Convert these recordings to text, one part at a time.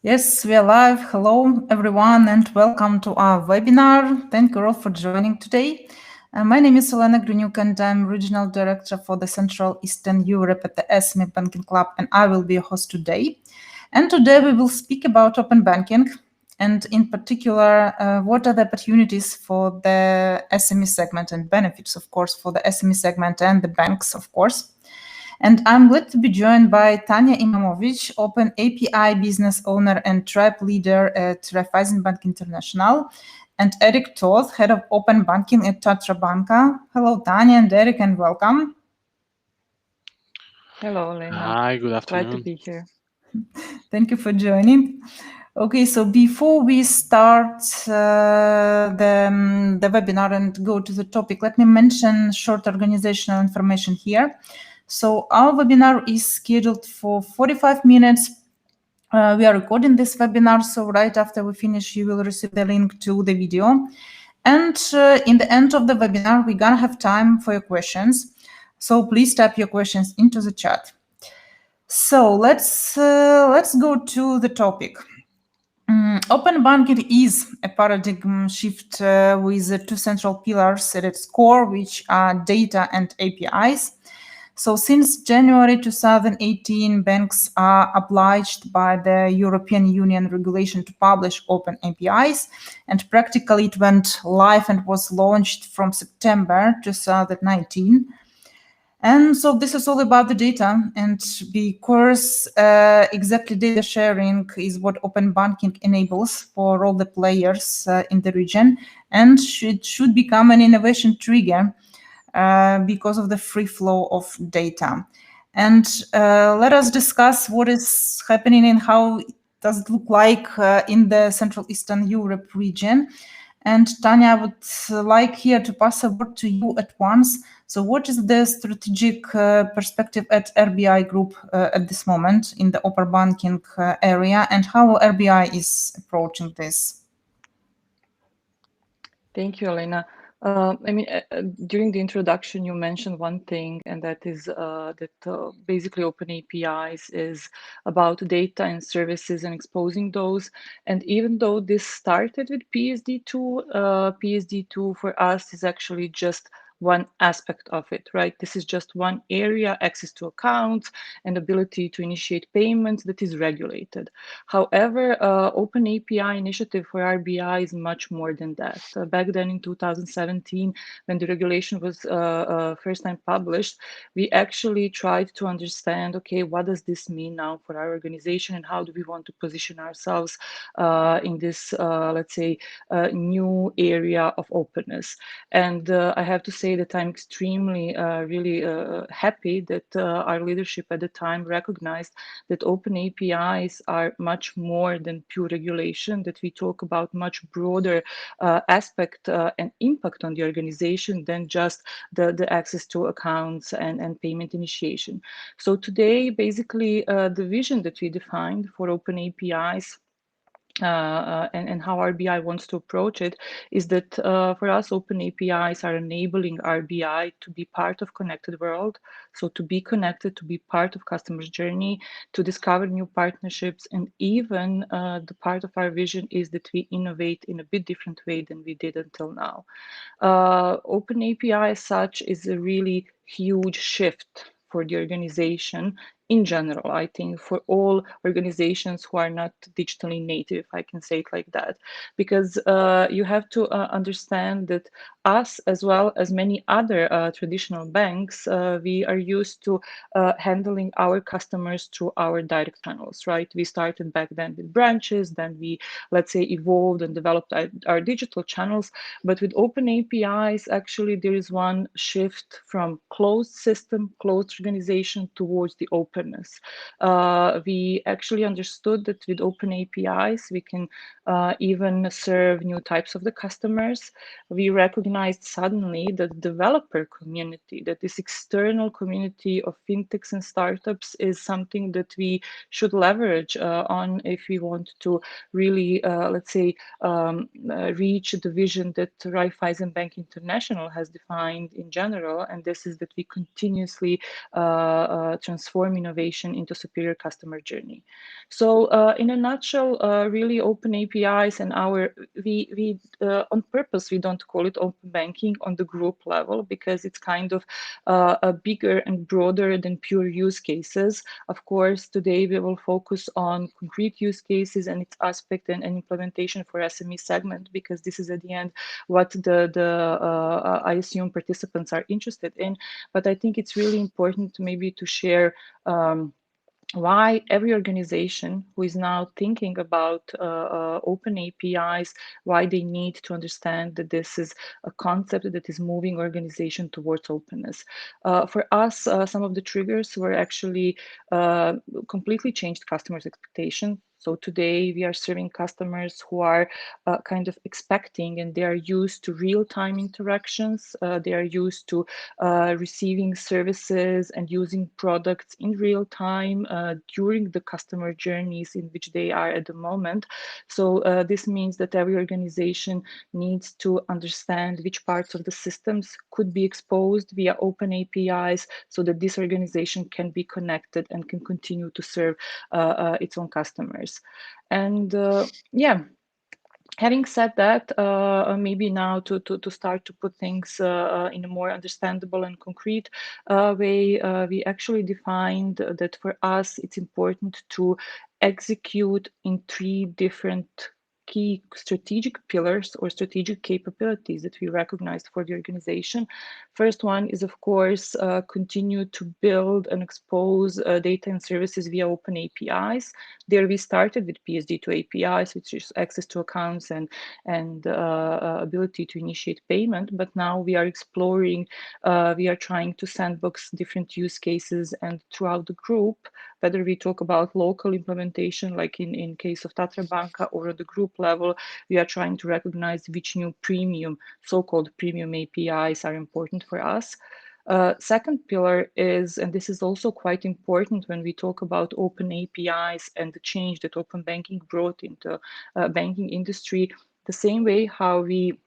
Yes, we are live. Hello, everyone, and welcome to our webinar. Thank you all for joining today. My name is Olena Gryniuk, and I'm Regional Director for the Central Eastern Europe at the SME Banking Club, and I will be your host today. And today we will speak about open banking, and in particular, what are the opportunities for the SME segment and benefits, of course, for the SME segment and the banks, of course. And I'm glad to be joined by Tanja Imamovic, Open API business owner and tribe leader at Raiffeisen Bank International, and Erik Toth, head of open banking at Tatra Banka. Hello, Tanja and Erik, and welcome. Hello, Olena. Hi, good Glad to afternoon. be here. Thank you for joining. Okay, so before we start the webinar and go to the topic, let me mention short organizational information here. So our webinar is scheduled for 45 minutes. We are recording this webinar, so right after we finish, you will receive the link to the video. And in the end of the webinar, we're gonna have time for your questions. So please type your questions into the chat. So let's go to the topic. Open banking is a paradigm shift with two central pillars at its core, which are data and APIs. So since January 2018, banks are obliged by the European Union regulation to publish open APIs, and practically it went live and was launched from September 2019. And so this is all about the data, and because exactly data sharing is what open banking enables for all the players in the region, and should become an innovation trigger because of the free flow of data. And let us discuss what is happening and how does it look like in the Central Eastern Europe region. And Tanja, I would like here to pass a word to you at once. So what is the strategic perspective at RBI Group at this moment in the open banking area, and how RBI is approaching this? Thank you, Elena. During the introduction, you mentioned one thing, and that is that basically Open APIs is about data and services and exposing those. And even though this started with PSD2, PSD2 for us is actually just one aspect of it, right? This is just one area, access to accounts and ability to initiate payments that is regulated. However, Open API initiative for RBI is much more than that. Back then in 2017, when the regulation was first time published, we actually tried to understand, okay, what does this mean now for our organization and how do we want to position ourselves in this, let's say, new area of openness. And I have to say that I'm extremely, really happy that our leadership at the time recognized that open APIs are much more than pure regulation, that we talk about much broader aspect and impact on the organization than just the access to accounts and payment initiation. So today, basically, the vision that we defined for open APIs and how RBI wants to approach it is that for us, open APIs are enabling RBI to be part of connected world. So to be connected, to be part of customer's journey, to discover new partnerships, and even the part of our vision is that we innovate in a bit different way than we did until now. Open API as such is a really huge shift for the organization in general. I think for all organizations who are not digitally native, if I can say it like that, because you have to understand that us, as well as many other traditional banks, we are used to handling our customers through our direct channels, right? We started back then with branches, then we, let's say, evolved and developed our digital channels. But with open APIs, actually, there is one shift from closed system, closed organization towards the openness. We actually understood that with open APIs, we can even serve new types of the customers. We recognized suddenly that developer community, that this external community of fintechs and startups is something that we should leverage on if we want to really, let's say, reach the vision that Raiffeisen Bank International has defined in general, and this is that we continuously transform, innovate, innovation into superior customer journey. So in a nutshell, really open APIs and we on purpose, we don't call it open banking on the group level because it's kind of a bigger and broader than pure use cases. Of course, today we will focus on concrete use cases and its aspect and implementation for SME segment, because this is at the end what I assume participants are interested in. But I think it's really important maybe to share why every organization who is now thinking about open APIs, why they need to understand that this is a concept that is moving organization towards openness. For us, some of the triggers were actually completely changed customers' expectation. So today we are serving customers who are kind of expecting, and they are used to real-time interactions. They are used to receiving services and using products in real time during the customer journeys in which they are at the moment. So this means that every organization needs to understand which parts of the systems could be exposed via open APIs so that this organization can be connected and can continue to serve its own customers. And yeah, having said that, maybe now to start to put things in a more understandable and concrete way, we actually defined that for us it's important to execute in 3 different key strategic pillars or strategic capabilities that we recognized for the organization. First one is, of course, continue to build and expose data and services via open APIs. There we started with PSD2 APIs, which is access to accounts and ability to initiate payment. But now we are exploring, we are trying to sandbox different use cases, and throughout the group, whether we talk about local implementation, like in case of Tatra Banka, or at the group level, we are trying to recognize which new premium, so-called premium APIs are important for us. Second pillar is, and this is also quite important when we talk about open APIs and the change that open banking brought into banking industry, the same way how we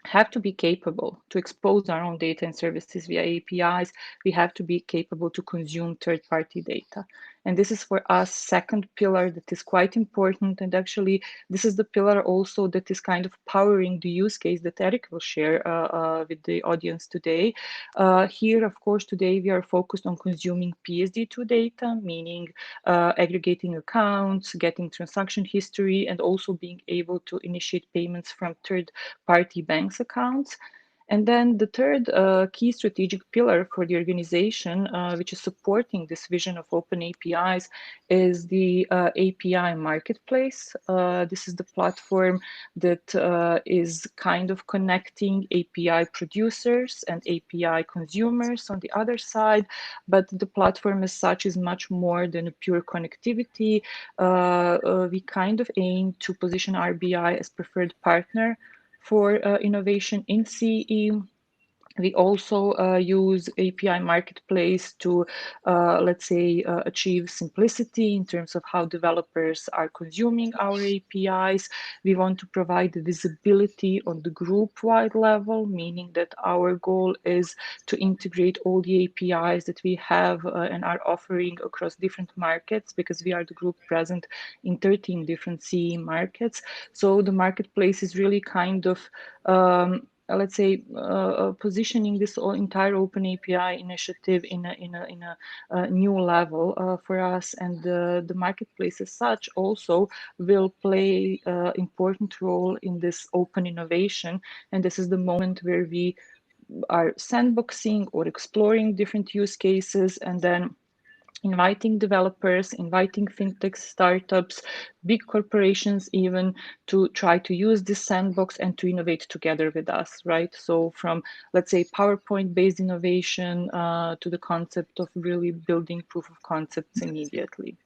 have to be capable to expose our own data and services via APIs, we have to be capable to consume third-party data. And this is for us second pillar that is quite important. And actually, this is the pillar also that is kind of powering the use case that Erik will share with the audience today. Here, of course, today we are focused on consuming PSD2 data, meaning aggregating accounts, getting transaction history, and also being able to initiate payments from third-party banks accounts. And then the third key strategic pillar for the organization, which is supporting this vision of open APIs, is the API marketplace. This is the platform that is kind of connecting API producers and API consumers on the other side. But the platform as such is much more than a pure connectivity. We kind of aim to position RBI as preferred partner for innovation in CE. We also use API Marketplace to, let's say, achieve simplicity in terms of how developers are consuming our APIs. We want to provide visibility on the group-wide level, meaning that our goal is to integrate all the APIs that we have and are offering across different markets, because we are the group present in 13 different CE markets. So the marketplace is really kind of let's say, positioning this entire open API initiative in a new level for us. And the marketplace as such also will play an important role in this open innovation. And this is the moment where we are sandboxing or exploring different use cases, and then inviting developers, inviting fintech startups, big corporations even, to try to use this sandbox and to innovate together with us, right? So from, let's say, PowerPoint-based innovation to the concept of really building proof of concepts immediately.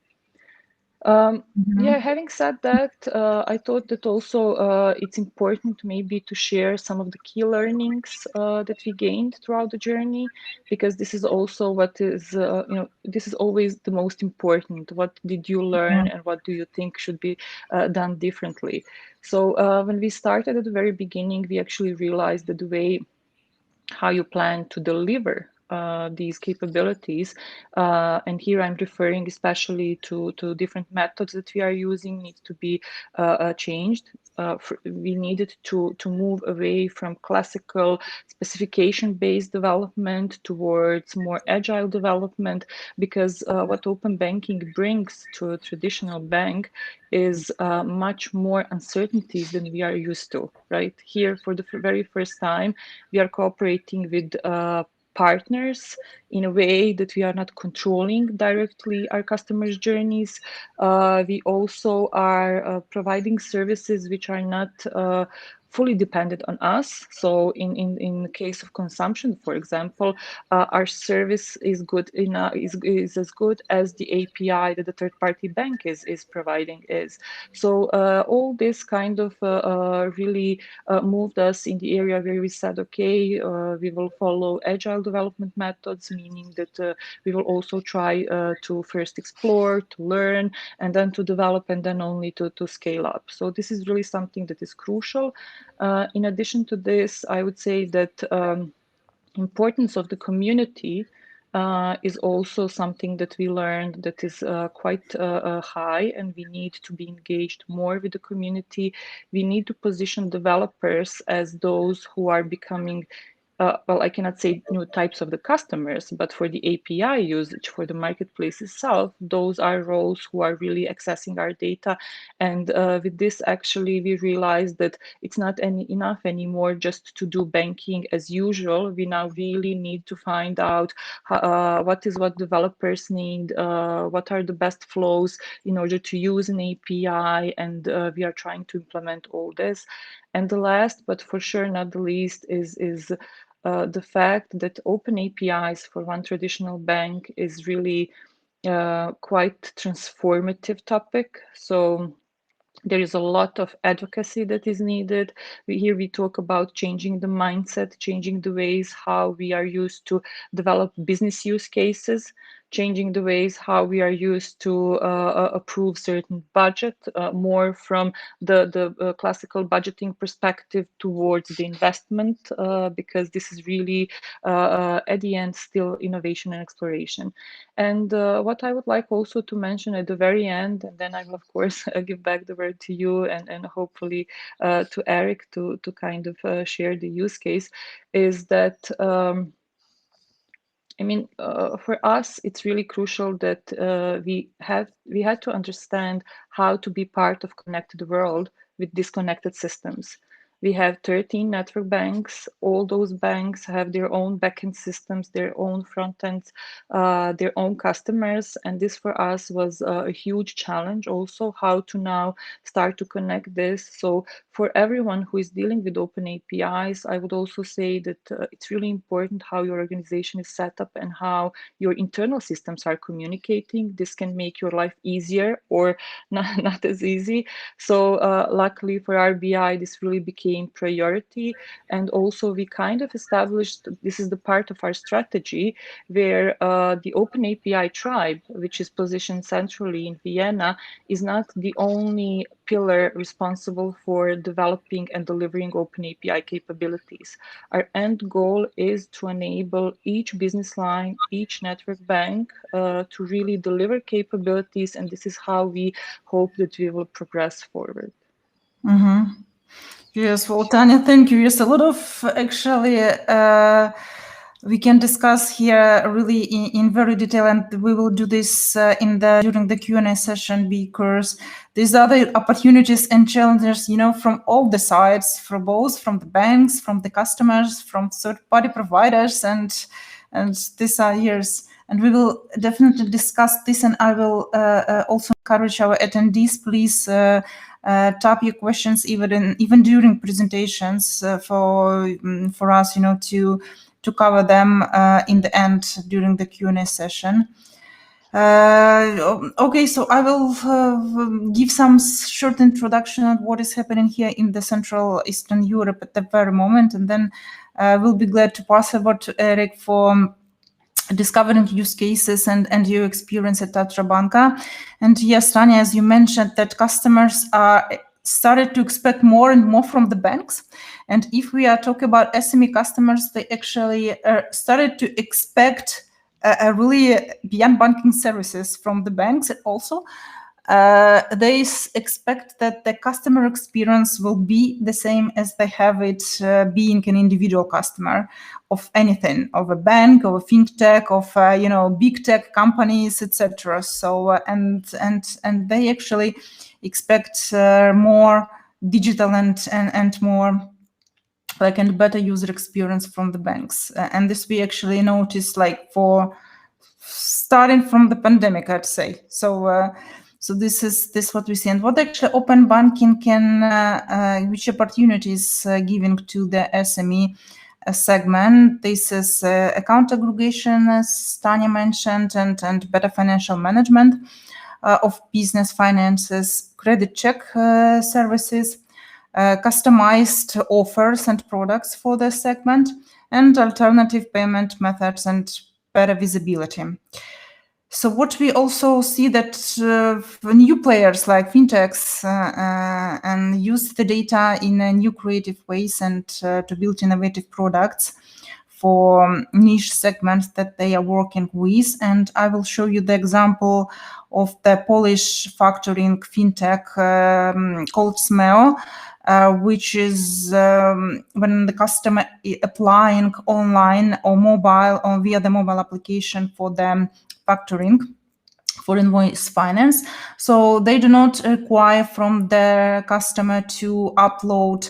Yeah, having said that, I thought that also it's important maybe to share some of the key learnings that we gained throughout the journey, because this is also what is, this is always the most important. What did you learn and what do you think should be done differently? So when we started at the very beginning, we actually realized that the way how you plan to deliver these capabilities. And here I'm referring especially to different methods that we are using need to be changed. We needed to move away from classical specification-based development towards more agile development, because what open banking brings to a traditional bank is much more uncertainties than we are used to, right? Here, for the very first time, we are cooperating with partners in a way that we are not controlling directly our customers' journeys. We also are providing services which are not fully dependent on us. So in the case of consumption, for example, our service is good enough, is as good as the API that the third-party bank is providing is. So all this kind of really moved us in the area where we said, okay, we will follow agile development methods, meaning that we will also try to first explore, to learn, and then to develop, and then only to scale up. So this is really something that is crucial. In addition to this, I would say that importance of the community is also something that we learned that is quite high, and we need to be engaged more with the community. We need to position developers as those who are becoming well, I cannot say new types of the customers, but for the API usage, for the marketplace itself, those are roles who are really accessing our data. And with this, actually, we realized that it's not enough anymore just to do banking as usual. We now really need to find out what developers need, what are the best flows in order to use an API, and we are trying to implement all this. And the last, but for sure not the least, is the fact that open APIs for one traditional bank is really quite transformative topic. So there is a lot of advocacy that is needed. Here we talk about changing the mindset, changing the ways how we are used to develop business use cases, changing the ways how we are used to approve certain budget, more from the classical budgeting perspective towards the investment, because this is really, at the end, still innovation and exploration. And what I would like also to mention at the very end, and then I will, of course, give back the word to you and hopefully to Erik to kind of share the use case, is that I mean, for us, it's really crucial that we had to understand how to be part of connected world with disconnected systems. We have 13 network banks. All those banks have their own backend systems, their own front ends, their own customers. And this for us was a huge challenge also, how to now start to connect this. So for everyone who is dealing with open APIs, I would also say that it's really important how your organization is set up and how your internal systems are communicating. This can make your life easier or not as easy. So luckily for RBI, this really became priority. And also we kind of established, this is the part of our strategy, where the Open API tribe, which is positioned centrally in Vienna, is not the only pillar responsible for developing and delivering Open API capabilities. Our end goal is to enable each business line, each network bank to really deliver capabilities, and this is how we hope that we will progress forward. Mm-hmm. Yes, well, Tanya, thank you. Yes, a lot of actually we can discuss here really in very detail, and we will do this during the Q&A session, because these are the opportunities and challenges, from all the sides, from the banks, from the customers, from third-party providers, and these are years. And we will definitely discuss this, and I will also encourage our attendees, please type your questions even during presentations for us, to cover them in the end during the Q&A session. Okay, so I will give some short introduction on what is happening here in the Central Eastern Europe at the very moment, and then we'll be glad to pass over to Erik for discovering use cases and your experience at Tatra Banka. And yes, Tanya, as you mentioned, that customers are started to expect more and more from the banks. And if we are talking about SME customers, they actually started to expect a really beyond banking services from the banks also. They expect that the customer experience will be the same as they have it being an individual customer of anything, of a bank, of a fintech, of big tech companies, etc. So and they actually expect more digital and more and better user experience from the banks. And this we actually noticed for starting from the pandemic, I'd say. So this is what we see, and what actually open banking which opportunities giving to the SME segment. This is account aggregation, as Tanja mentioned, and better financial management of business finances, credit check services, customized offers and products for the segment, and alternative payment methods and better visibility. So what we also see that new players like fintechs and use the data in new creative ways and to build innovative products for niche segments that they are working with. And I will show you the example of the Polish factoring fintech called SMEO, which is when the customer is applying online or mobile or via the mobile application for the factoring for invoice finance. So they do not require from the customer to upload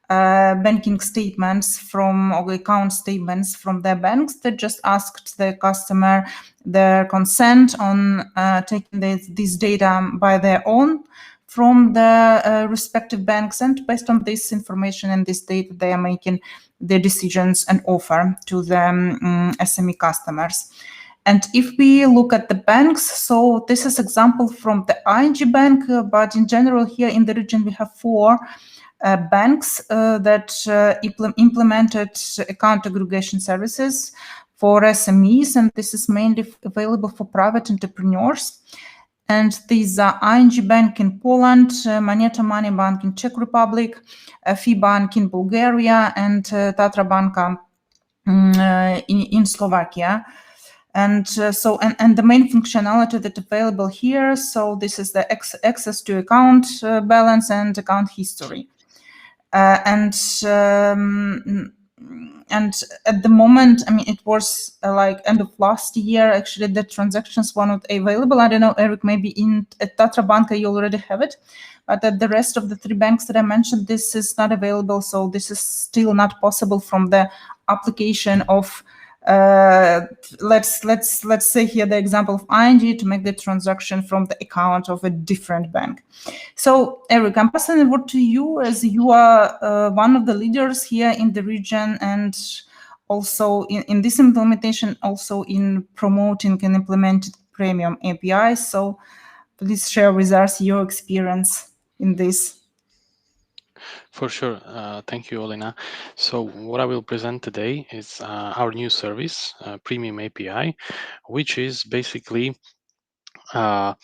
banking statements or account statements from their banks. They just asked the customer their consent on taking this data by their own from the respective banks, and based on this information and this data, they are making their decisions and offer to the SME customers. And if we look at the banks, so this is example from the ING Bank, but in general here in the region we have 4 banks that implemented account aggregation services for SMEs, and this is mainly available for private entrepreneurs. And these are ING Bank in Poland, Moneta Money Bank in Czech Republic, FI Bank in Bulgaria, and Tatra Banka in Slovakia. And and the main functionality that available here, so this is the access to account balance and account history. And at the moment, I mean, it was end of last year, actually, the transactions were not available. I don't know, Erik, maybe at Tatra Banka you already have it, but at the rest of the 3 banks that I mentioned, this is not available. So this is still not possible from the application of let's say here the example of ING to make the transaction from the account of a different bank. So Erik, I'm passing the word to you, as you are one of the leaders here in the region, and also in this implementation, also in promoting and implementing premium APIs. So please share with us your experience in this. For sure. Thank you, Olena. So what I will present today is our new service, Premium API, which is basically a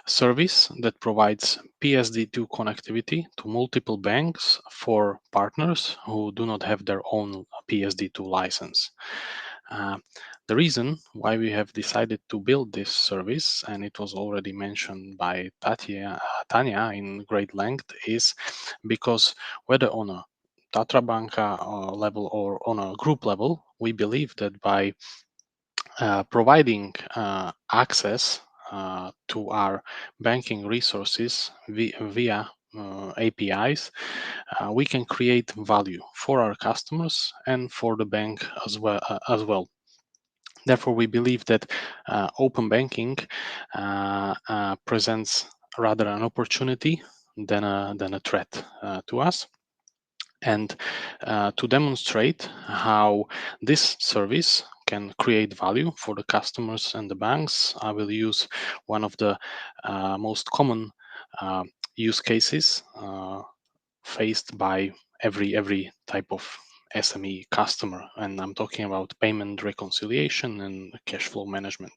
service that provides PSD2 connectivity to multiple banks for partners who do not have their own PSD2 license. The reason why we have decided to build this service, and it was already mentioned by Tanja in great length, is because whether on a Tatra Banka level or on a group level, we believe that by providing access to our banking resources via APIs, we can create value for our customers and for the bank as well. Therefore, we believe that open banking presents rather an opportunity than a threat to us. And to demonstrate how this service can create value for the customers and the banks, I will use one of the most common use cases faced by every type of SME customer, and I'm talking about payment reconciliation and cash flow management.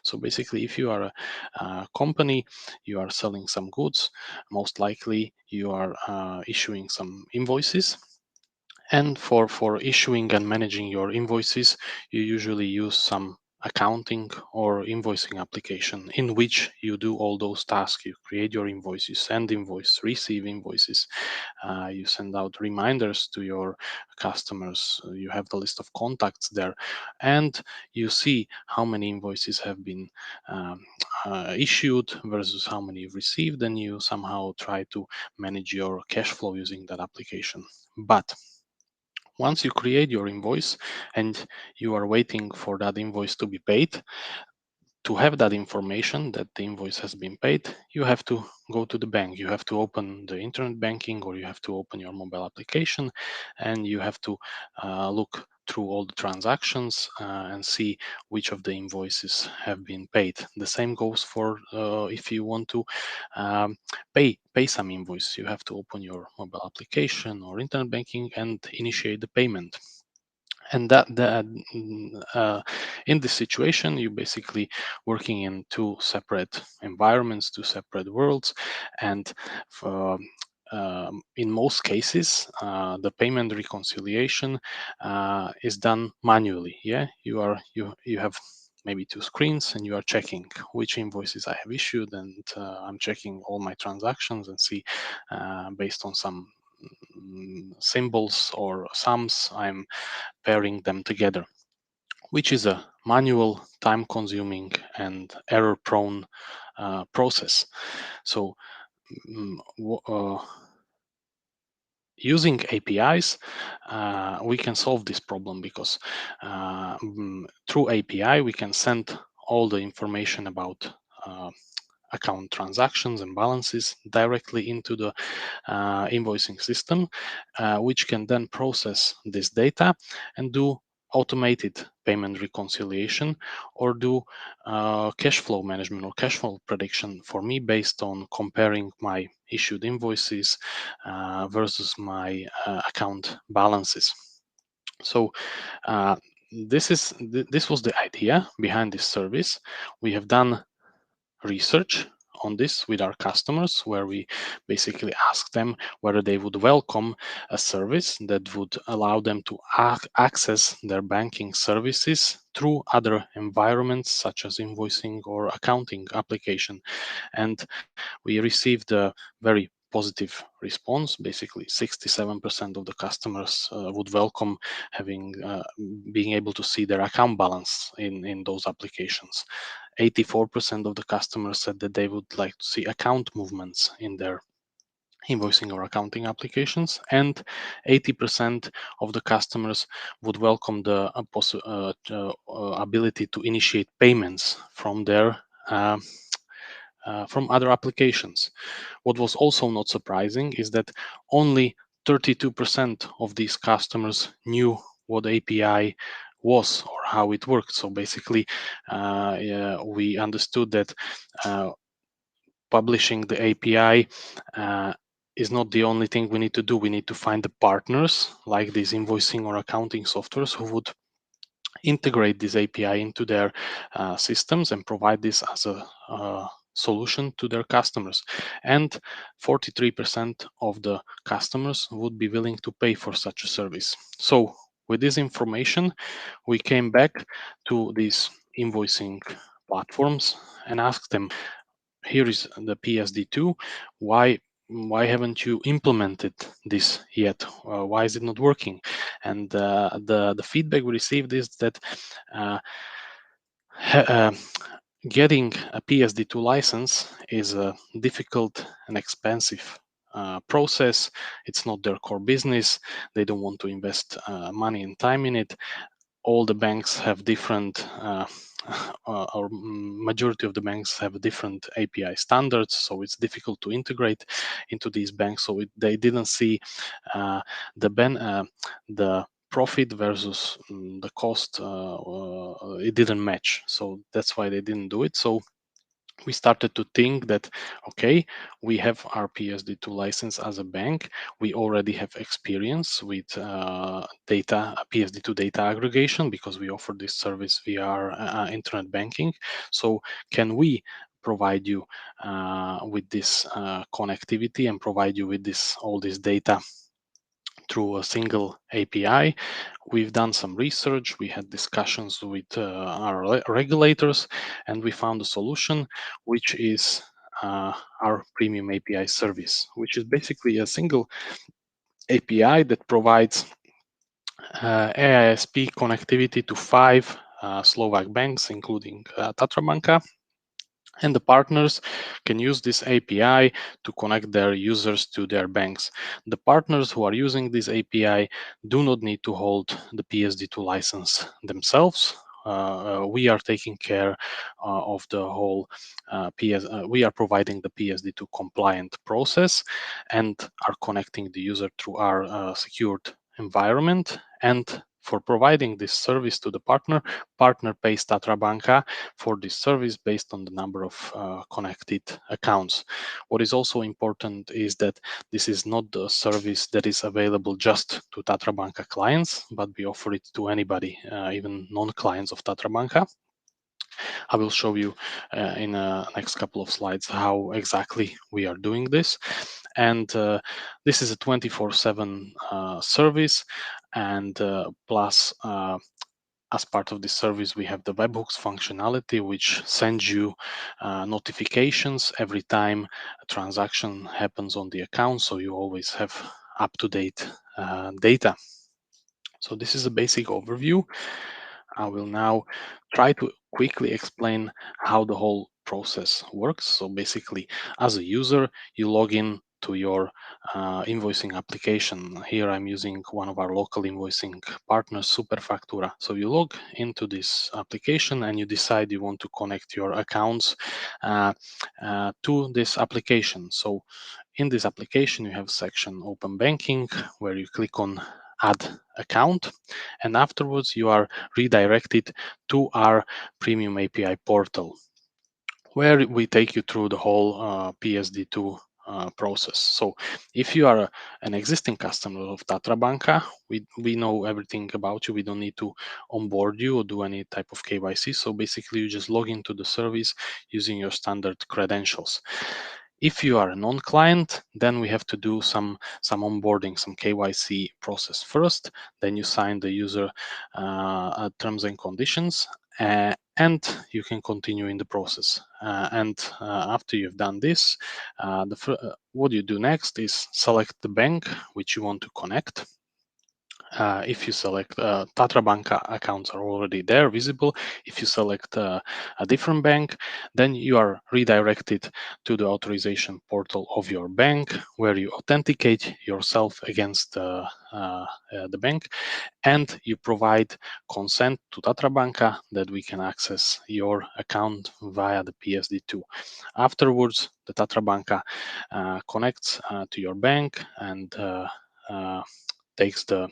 So basically, if you are a company, you are selling some goods, most likely you are issuing some invoices. And for issuing and managing your invoices, you usually use some accounting or invoicing application in which you do all those tasks. You create your invoice, you send invoice, receive invoices, you send out reminders to your customers, you have the list of contacts there, and you see how many invoices have been um, issued versus how many you've received, and you somehow try to manage your cash flow using that application. But once you create your invoice and you are waiting for that invoice to be paid, to have that information that the invoice has been paid, you have to go to the bank. You have to open the internet banking, or you have to open your mobile application, and you have to look through all the transactions and see which of the invoices have been paid. The same goes for if you want to pay some invoice. You have to open your mobile application or internet banking and initiate the payment. And in this situation, you basically working in two separate environments, two separate worlds, and for, in most cases, the payment reconciliation is done manually. Yeah, you have maybe two screens, and you are checking which invoices I have issued, and I'm checking all my transactions and see based on some symbols or sums, I'm pairing them together, which is a manual, time consuming, and error prone process. So, using APIs, we can solve this problem, because through API, we can send all the information about account transactions and balances directly into the invoicing system, which can then process this data and do automated payment reconciliation, or do cash flow management or cash flow prediction for me based on comparing my issued invoices versus my account balances. So this was the idea behind this service. We have done research on this with our customers, where we basically asked them whether they would welcome a service that would allow them to access their banking services through other environments, such as invoicing or accounting application. And we received a very positive response. Basically, 67% of the customers would welcome having being able to see their account balance in those applications. 84% of the customers said that they would like to see account movements in their invoicing or accounting applications, and 80% of the customers would welcome the ability to initiate payments from their from other applications. What was also not surprising is that only 32% of these customers knew what API was or how it worked. So basically, we understood that publishing the API is not the only thing we need to do. We need to find the partners, like these invoicing or accounting softwares, who would integrate this API into their systems and provide this as a solution to their customers. And 43% of the customers would be willing to pay for such a service. So with this information, we came back to these invoicing platforms and asked them, here is the PSD2, why haven't you implemented this yet? Why is it not working? And the feedback we received is that getting a PSD2 license is a difficult and expensive process. It's not their core business. They don't want to invest money and time in it. All the banks have different or majority of the banks have different API standards, so it's difficult to integrate into these banks. So they didn't see the profit versus the cost. It didn't match, so that's why they didn't do it. So we started to think that, okay, we have our PSD2 license as a bank. We already have experience with PSD2 data aggregation because we offer this service via our internet banking. So can we provide you with this connectivity and provide you with all this data through a single API? We've done some research, we had discussions with our regulators, and we found a solution, which is our premium API service, which is basically a single API that provides AISP connectivity to 5 Slovak banks, including Tatra Banka. And the partners can use this API to connect their users to their banks. The partners who are using this API do not need to hold the PSD2 license themselves. We are taking care of the whole we are providing the PSD2 compliant process and are connecting the user through our secured environment. And for providing this service to the partner pays Tatra Banka for this service based on the number of connected accounts. What is also important is that this is not the service that is available just to Tatra Banka clients, but we offer it to anybody, even non-clients of Tatra Banka. I will show you in the next couple of slides how exactly we are doing this. And this is a 24/7 service, and plus as part of this service, we have the webhooks functionality, which sends you notifications every time a transaction happens on the account, so you always have up-to-date data. So this is a basic overview. I will now try to quickly explain how the whole process works. So basically, as a user, you log in to your invoicing application. Here I'm using one of our local invoicing partners, Superfactura. So you log into this application and you decide you want to connect your accounts to this application. So in this application, you have section Open Banking, where you click on Add Account, and afterwards you are redirected to our Premium API portal, where we take you through the whole PSD2 process. So if you are an existing customer of Tatra Banka, we know everything about you. We don't need to onboard you or do any type of KYC. So basically, you just log into the service using your standard credentials. If you are a non-client, then we have to do some onboarding, some KYC process first. Then you sign the user terms and conditions, and you can continue in the process. And after you've done this, what you do next is select the bank which you want to connect. If you select Tatra Banka, accounts are already there, visible. If you select a different bank, then you are redirected to the authorization portal of your bank, where you authenticate yourself against the bank, and you provide consent to Tatra Banka that we can access your account via the PSD2. Afterwards, the Tatra Banka connects to your bank and takes the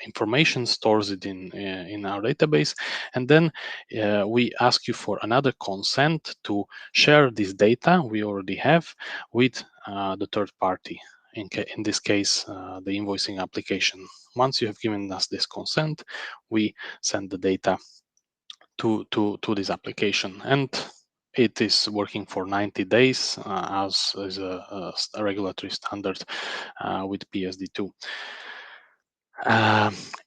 information, stores it in our database, and then we ask you for another consent to share this data we already have with the third party. In this case, the invoicing application. Once you have given us this consent, we send the data to this application, and it is working for 90 days as is a regulatory standard with PSD2.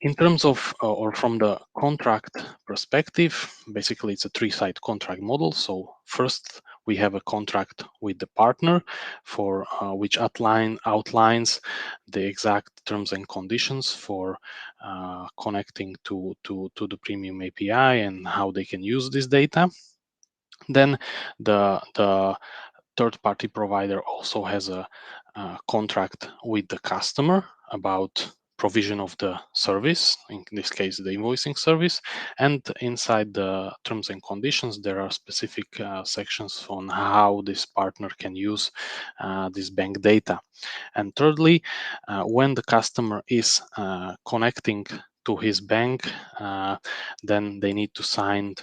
In terms of, or from the contract perspective, basically it's a three-side contract model. So first, we have a contract with the partner for which outlines the exact terms and conditions for connecting to the Premium API and how they can use this data. Then the third-party provider also has a contract with the customer about provision of the service, in this case the invoicing service, and inside the terms and conditions there are specific sections on how this partner can use this bank data. And thirdly, when the customer is connecting to his bank, then they need to sign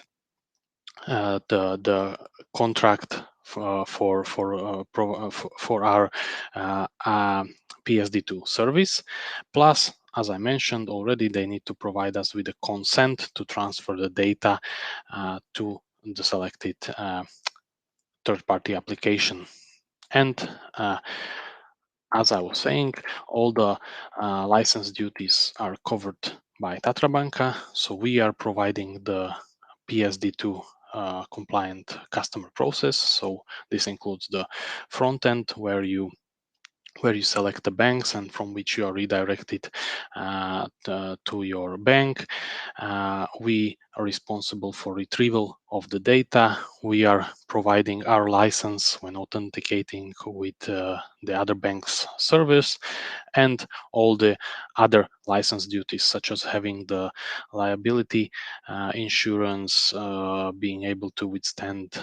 the contract for our PSD2 service. Plus, as I mentioned already, they need to provide us with a consent to transfer the data to the selected third-party application. And as I was saying, all the license duties are covered by Tatra Banka, so we are providing the PSD2 compliant customer process. So this includes the front end where you select the banks and from which you are redirected to your bank. We are responsible for retrieval of the data. We are providing our license when authenticating with the other bank's service, and all the other license duties, such as having the liability insurance, being able to withstand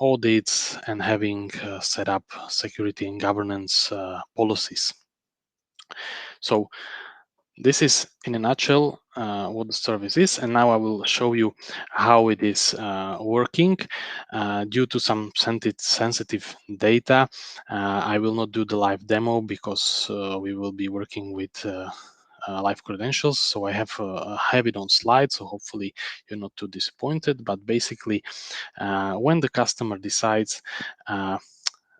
audits, and having set up security and governance policies. So this is in a nutshell what the service is, and now I will show you how it is working. Due to some sensitive data, I will not do the live demo because we will be working with live credentials, so I have it on slides, so hopefully you're not too disappointed. But basically, when the customer decides,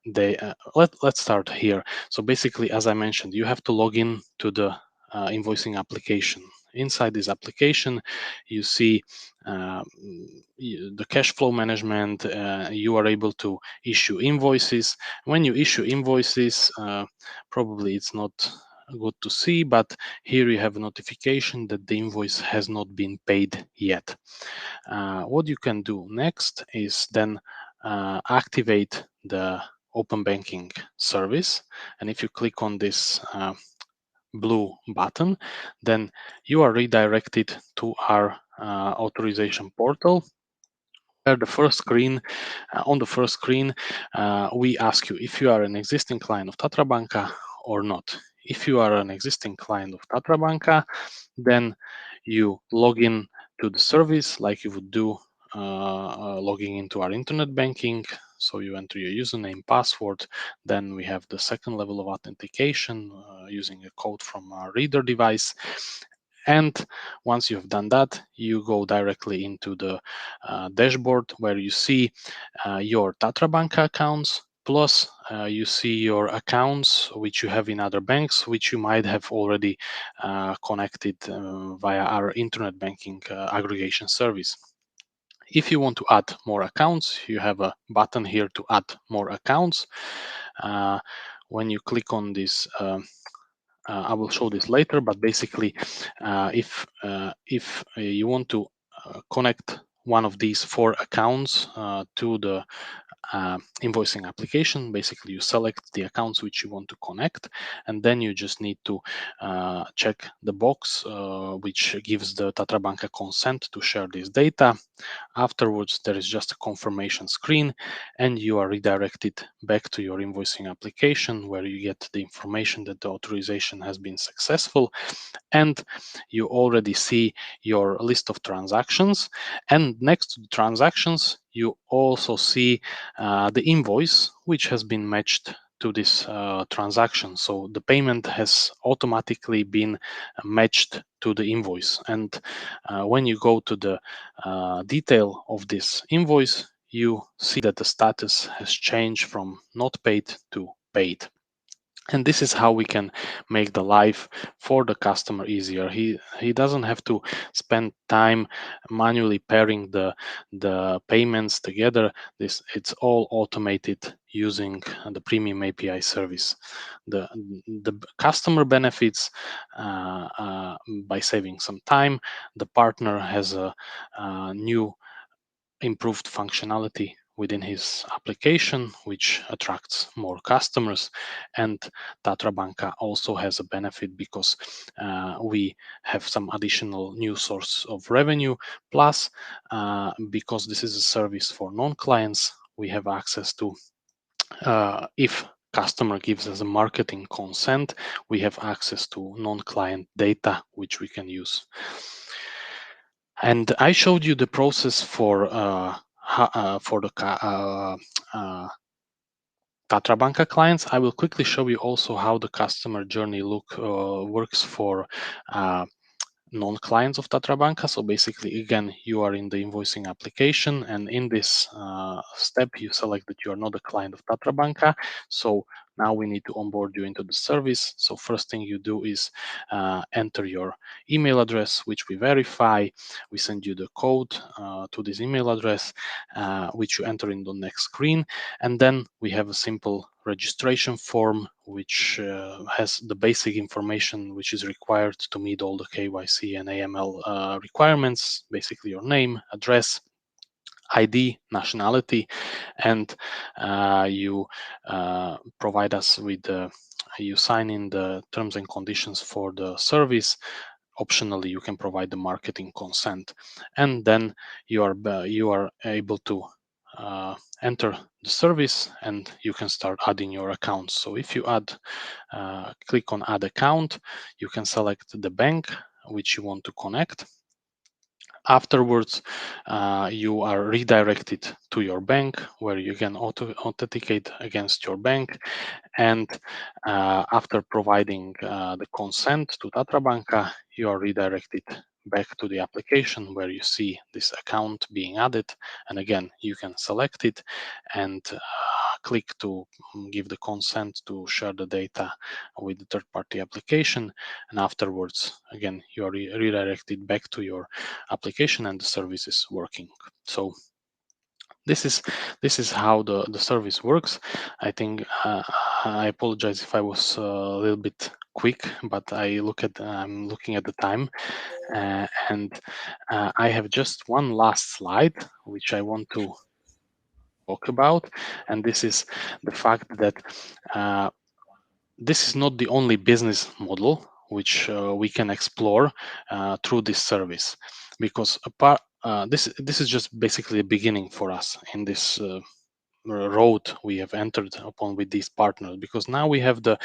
let's start here. So basically, as I mentioned, you have to log in to the invoicing application. Inside this application, you see the cash flow management. You are able to issue invoices. When you issue invoices, probably it's not good to see, but here you have a notification that the invoice has not been paid yet. What you can do next is then activate the open banking service, and if you click on this blue button, then you are redirected to our authorization portal, where the first screen on the first screen we ask you if you are an existing client of Tatra Banka or not. If you are an existing client of Tatra Banka, then you log in to the service like you would do logging into our internet banking. So you enter your username, password, then we have the second level of authentication using a code from our reader device. And once you've done that, you go directly into the dashboard where you see your Tatra Banka accounts, plus you see your accounts which you have in other banks, which you might have already connected via our internet banking aggregation service. If you want to add more accounts, you have a button here to add more accounts. When you click on this, I will show this later, but basically, if you want to connect one of these 4 accounts to the invoicing application, basically you select the accounts which you want to connect, and then you just need to check the box which gives the Tatra Banka consent to share this data. Afterwards, there is just a confirmation screen, and you are redirected back to your invoicing application, where you get the information that the authorization has been successful, and you already see your list of transactions. And next to the transactions, you also see the invoice which has been matched to this transaction. So the payment has automatically been matched to the invoice. And when you go to the detail of this invoice, you see that the status has changed from not paid to paid. And this is how we can make the life for the customer easier. He doesn't have to spend time manually pairing the payments together. It's all automated using the Premium API service. The customer benefits by saving some time. The partner has a new improved functionality within his application, which attracts more customers. And Tatra Banka also has a benefit because we have some additional new source of revenue. Plus, because this is a service for non-clients, we have access to, if customer gives us a marketing consent, we have access to non-client data, which we can use. And I showed you the process for for the Tatra Banka clients. I will quickly show you also how the customer journey works for non-clients of Tatra Banka. So basically, again, you are in the invoicing application, and in this step, you select that you are not a client of Tatra Banka. So now we need to onboard you into the service. So first thing you do is enter your email address, which we verify. We send you the code to this email address, which you enter in the next screen. And then we have a simple registration form, which has the basic information which is required to meet all the KYC and AML requirements, basically your name, address, ID, nationality, and you provide us with you sign in the terms and conditions for the service. Optionally, you can provide the marketing consent, and then you are able to enter the service, and you can start adding your accounts. So if you click on add account, you can select the bank which you want to connect. Afterwards, you are redirected to your bank, where you can authenticate against your bank. And after providing the consent to Tatra Banka, you are redirected back to the application where you see this account being added. And again, you can select it and click to give the consent to share the data with the third-party application. And afterwards, again, you are redirected back to your application, and the service is working. So this is how the service works. I think I apologize if I was a little bit quick, but I'm looking at the time, and I have just one last slide which I want to talk about, and this is the fact that this is not the only business model which we can explore through this service, because this is just basically a beginning for us in this road we have entered upon with these partners, because now we have the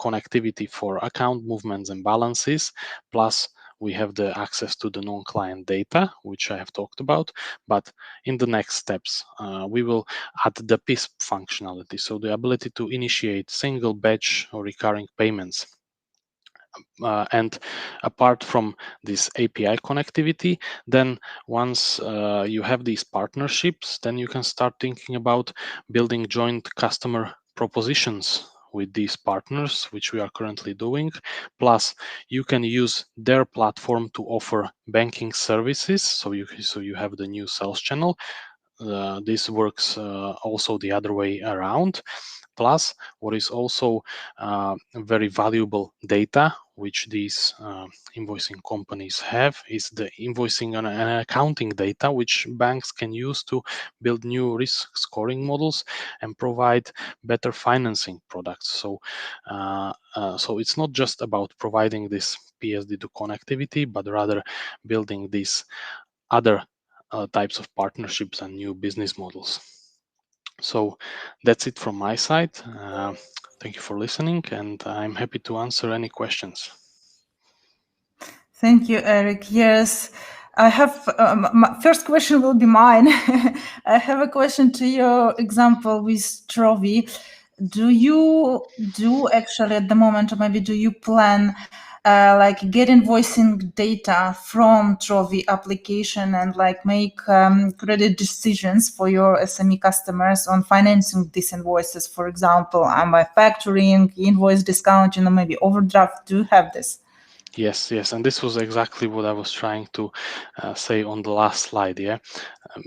connectivity for account movements and balances, plus we have the access to the non-client data, which I have talked about. But in the next steps, we will add the PISP functionality, so the ability to initiate single batch or recurring payments. And apart from this API connectivity, then once you have these partnerships, then you can start thinking about building joint customer propositions with these partners, which we are currently doing. Plus, you can use their platform to offer banking services, so you have the new sales channel. This works also the other way around. Plus, what is also very valuable data which these invoicing companies have is the invoicing and accounting data, which banks can use to build new risk scoring models and provide better financing products. So it's not just about providing this PSD2 connectivity, but rather building these other types of partnerships and new business models. So that's it from my side. Thank you for listening, and I'm happy to answer any questions. Thank you, Erik. Yes, I have, my first question will be mine. I have a question to your example with Trovi. Do you actually at the moment, or maybe do you plan like get invoicing data from Trovi application and like make credit decisions for your SME customers on financing these invoices, for example, by factoring, invoice discounting, or maybe overdraft? Do you have this? Yes, and this was exactly what I was trying to say on the last slide. Yeah,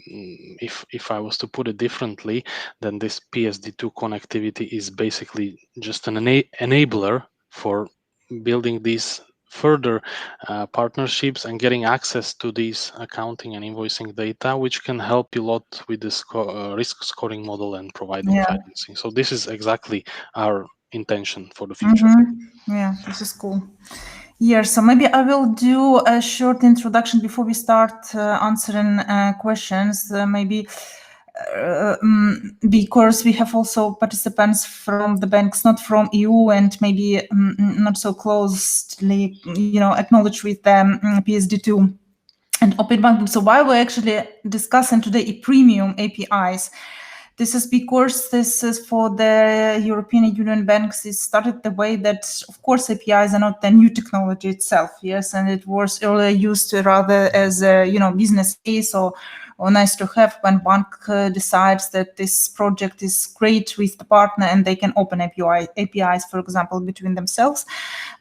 if I was to put it differently, then this PSD2 connectivity is basically just an enabler for building these further partnerships and getting access to these accounting and invoicing data, which can help you a lot with this risk scoring model and providing financing. So this is exactly our intention for the future. Yeah, this is cool. Yeah, so maybe I will do a short introduction before we start answering questions. Maybe because we have also participants from the banks, not from EU, and maybe not so closely, acknowledged with the PSD2 and open banking. So why we're actually discussing today premium APIs? This is because this is for the European Union banks. It started the way that, of course, APIs are not the new technology itself, yes, and it was earlier used rather as a business case or nice to have when bank decides that this project is great with the partner and they can open APIs, for example, between themselves.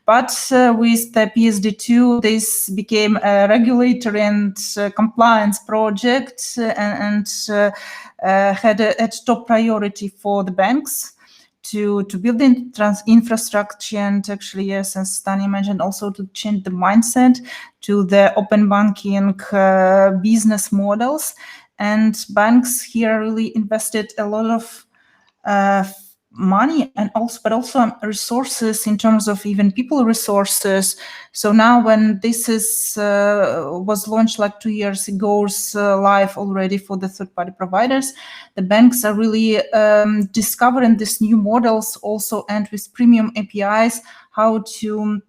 But with the PSD2, this became a regulatory and compliance project and had a top priority for the banks to build the infrastructure and actually, yes, as Tanja mentioned, also to change the mindset to the open banking business models. And banks here really invested a lot of money and also resources in terms of even people resources. So now when this is was launched like 2 years ago, live already for the third-party providers, the banks are really discovering these new models also, and with premium APIs, how to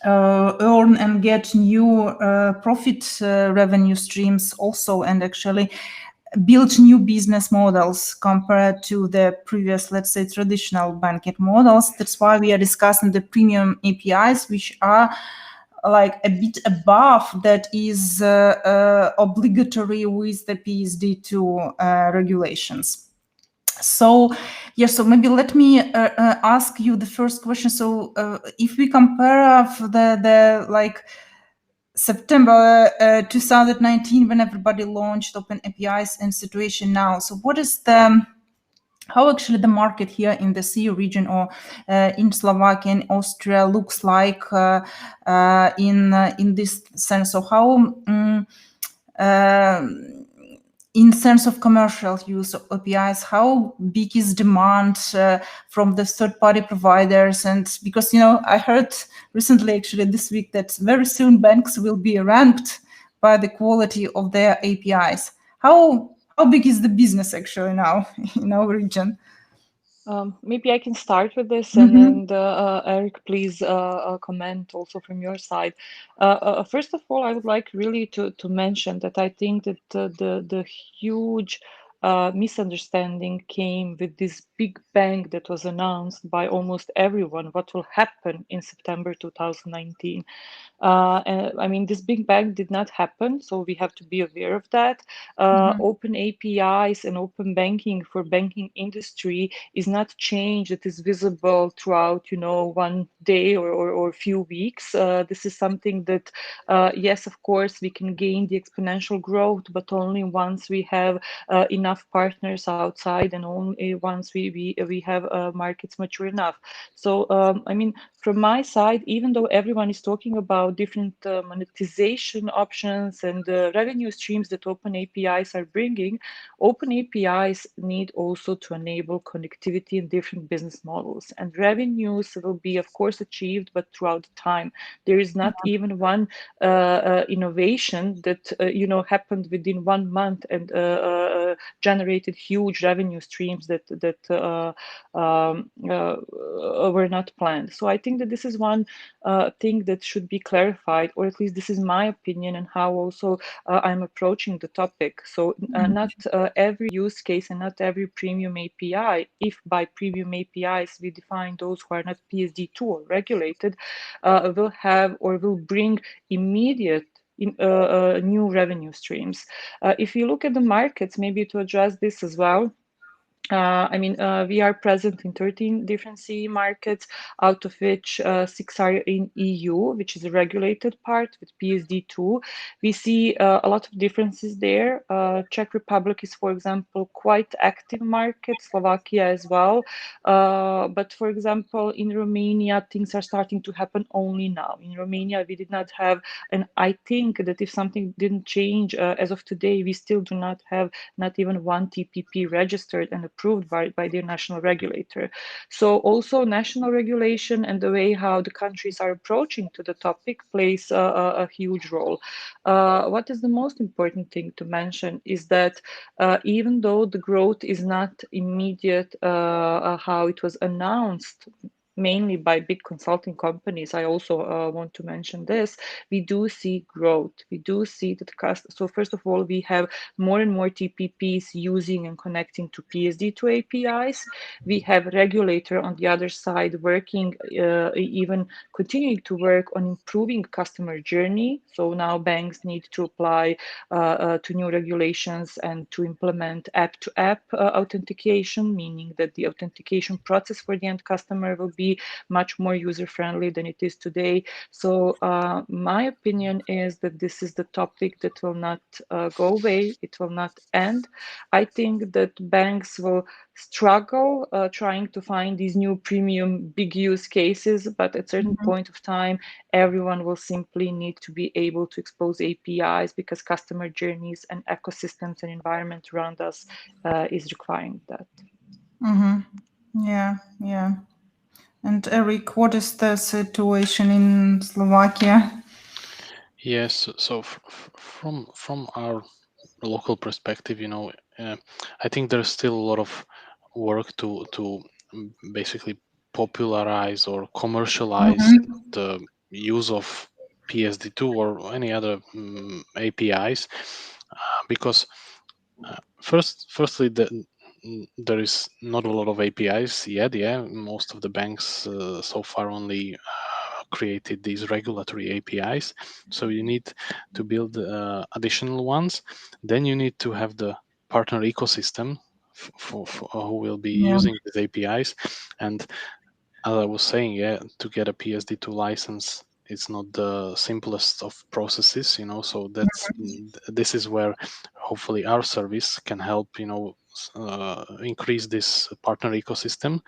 earn and get new profit revenue streams also, and actually build new business models compared to the previous, let's say, traditional banking models. That's why we are discussing the premium APIs, which are like a bit above that is obligatory with the PSD2 regulations. So yes, so maybe let me ask you the first question. So if we compare the like September 2019, when everybody launched open APIs, and situation now, so what is how actually the market here in the CEE region or in Slovakia and Austria looks like in this sense? So how in sense of commercial use of APIs, how big is demand from the third-party providers? And because, I heard recently, actually this week, that very soon banks will be ranked by the quality of their APIs. How big is the business actually now in our region? Maybe I can start with this, and then Erik, please comment also from your side. First of all, I would like really to mention that I think that the huge misunderstanding came with this big bang that was announced by almost everyone, what will happen in September 2019. I mean, this big bang did not happen, so we have to be aware of that. Open APIs and open banking for banking industry is not change that is visible throughout, one day or few weeks. This is something that, yes, of course, we can gain the exponential growth, but only once we have enough partners outside, and only once we have markets mature enough. So, I mean, from my side, even though everyone is talking about different monetization options and revenue streams that open APIs are bringing, open APIs need also to enable connectivity in different business models. And revenues will be, of course, achieved, but throughout the time. There is not even one innovation that happened within 1 month and generated huge revenue streams that were not planned. So I think that this is one thing that should be clarified, or at least this is my opinion and how also I'm approaching the topic. So not every use case and not every premium API, if by premium APIs we define those who are not PSD2 or regulated, will have or will bring immediate new revenue streams. If you look at the markets, maybe to address this as well, I mean, we are present in 13 different CE markets, out of which 6 are in EU, which is a regulated part with PSD2. We see a lot of differences there. Czech Republic is, for example, quite active market, Slovakia as well. But for example, in Romania, things are starting to happen only now. In Romania, we did not have, and I think that if something didn't change as of today, we still do not have not even one TPP registered and approved by their national regulator. So also national regulation and the way how the countries are approaching to the topic plays a huge role. What is the most important thing to mention is that even though the growth is not immediate how it was announced mainly by big consulting companies, I also want to mention this, we do see growth. We do see that so first of all, we have more and more TPPs using and connecting to PSD2 APIs. We have regulator on the other side working, even continuing to work on improving customer journey. So now banks need to apply to new regulations and to implement app-to-app authentication, meaning that the authentication process for the end customer will be much more user-friendly than it is today. So my opinion is that this is the topic that will not go away. It will not end. I think that banks will struggle trying to find these new premium big use cases, but at a certain point of time, everyone will simply need to be able to expose APIs because customer journeys and ecosystems and environment around us is requiring that. Yeah. And Erik, what is the situation in Slovakia? Yes, so from our local perspective, I think there's still a lot of work to basically popularize or commercialize the use of PSD2 or any other APIs, because firstly, there is not a lot of APIs yet. Yeah, most of the banks so far only created these regulatory APIs. So you need to build additional ones. Then you need to have the partner ecosystem for who will be using these APIs. And as I was saying, yeah, to get a PSD2 license, it's not the simplest of processes, so this is where hopefully our service can help, increase this partner ecosystem.